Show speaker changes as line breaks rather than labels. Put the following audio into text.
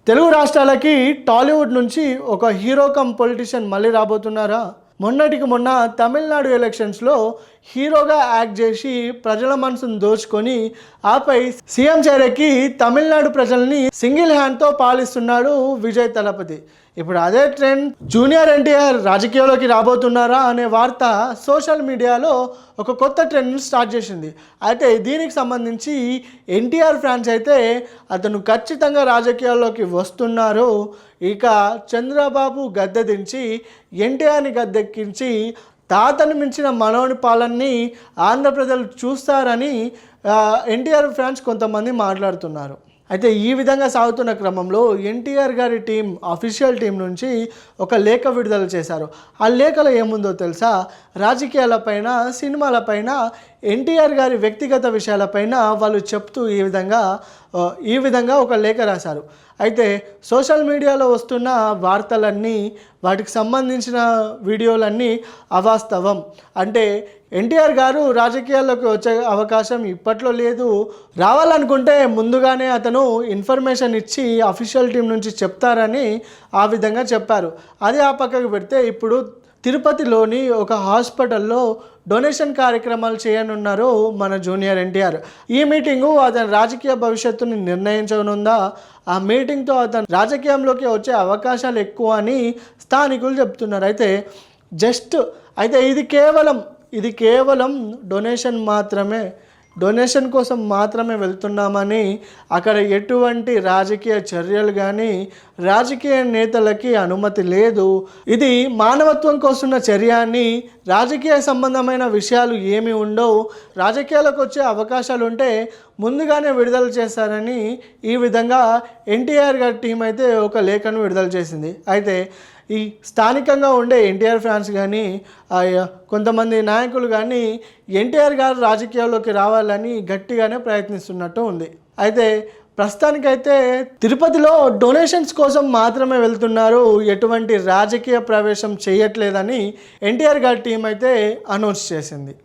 తెలుగు రాష్ట్రాలకి టాలీవుడ్ నుంచి ఒక హీరో కమ్ పొలిటీషియన్ మళ్ళీ రాబోతున్నారా? మొన్నటికి మొన్న తమిళనాడు ఎలక్షన్స్లో హీరోగా యాక్ట్ చేసి ప్రజల మనసును దోచుకొని ఆపై సీఎం చైర్కి తమిళనాడు ప్రజల్ని సింగిల్ హ్యాండ్తో పాలిస్తున్నాడు విజయ్ తలపతి. ఇప్పుడు అదే ట్రెండ్ జూనియర్ ఎన్టీఆర్ రాజకీయాల్లోకి రాబోతున్నారా అనే వార్త సోషల్ మీడియాలో ఒక కొత్త ట్రెండ్ని స్టార్ట్ చేసింది. అయితే దీనికి సంబంధించి ఎన్టీఆర్ ఫ్యాన్స్ అయితే అతను ఖచ్చితంగా రాజకీయాల్లోకి వస్తున్నారు, ఇక చంద్రబాబు గద్దె దించి ఎన్టీఆర్ని గద్దెక్కించి తాతను మించిన మనోని పాలనని ఆంధ్ర ప్రజలు చూస్తారని ఎన్టీఆర్ ఫ్యాన్స్ కొంతమంది మాట్లాడుతున్నారు. అయితే ఈ విధంగా సాగుతున్న క్రమంలో ఎన్టీఆర్ గారి టీం అఫీషియల్ టీం నుంచి ఒక లేఖ విడుదల చేశారు. ఆ లేఖలో ఏముందో తెలుసా? రాజకీయాలపైన, సినిమాలపైన, ఎన్టీఆర్ గారి వ్యక్తిగత విషయాలపైన వాళ్ళు చెప్తూ ఈ విధంగా ఒక లేఖ రాశారు. అయితే సోషల్ మీడియాలో వస్తున్న వార్తలన్నీ, వాటికి సంబంధించిన వీడియోలన్నీ అవాస్తవం. అంటే ఎన్టీఆర్ గారు రాజకీయాల్లోకి వచ్చే అవకాశం ఇప్పట్లో లేదు, రావాలనుకుంటే ముందుగానే అతను ఇన్ఫర్మేషన్ ఇచ్చి అఫీషియల్ టీం నుంచి చెప్తారని ఆ విధంగా చెప్పారు. అది ఆ పక్కకు పెడితే ఇప్పుడు తిరుపతిలోని ఒక హాస్పిటల్లో డొనేషన్ కార్యక్రమాలు చేయనున్నారు మన జూనియర్ ఎన్టీఆర్. ఈ మీటింగు అతని రాజకీయ భవిష్యత్తుని నిర్ణయించనుందా? ఆ మీటింగ్తో అతను రాజకీయంలోకి వచ్చే అవకాశాలు ఎక్కువ అని స్థానికులు చెప్తున్నారు. అయితే ఇది కేవలం డొనేషన్ మాత్రమే, డొనేషన్ కోసం మాత్రమే వెళ్తున్నామని, అక్కడ ఎటువంటి రాజకీయ చర్యలు కానీ రాజకీయ నేతలకి అనుమతి లేదు, ఇది మానవత్వం కోసమున్న చర్య అని, రాజకీయ సంబంధమైన విషయాలు ఏమి ఉండవు, రాజకీయాలకు వచ్చే అవకాశాలు ఉంటే ముందుగానే విడుదల చేస్తారని ఈ విధంగా ఎన్టీఆర్ గారి టీం అయితే ఒక లేఖను విడుదల చేసింది. అయితే ఈ స్థానికంగా ఉండే ఎన్టీఆర్ ఫ్యాన్స్ కానీ కొంతమంది నాయకులు కానీ ఎన్టీఆర్ గారు రాజకీయాల్లోకి రావాలని గట్టిగానే ప్రయత్నిస్తున్నట్టు ఉంది. అయితే ప్రస్తుతానికైతే తిరుపతిలో డొనేషన్స్ కోసం మాత్రమే వెళ్తున్నారు, ఎటువంటి రాజకీయ ప్రవేశం చేయట్లేదని ఎన్టీఆర్ గారి టీం అయితే అనౌన్స్ చేసింది.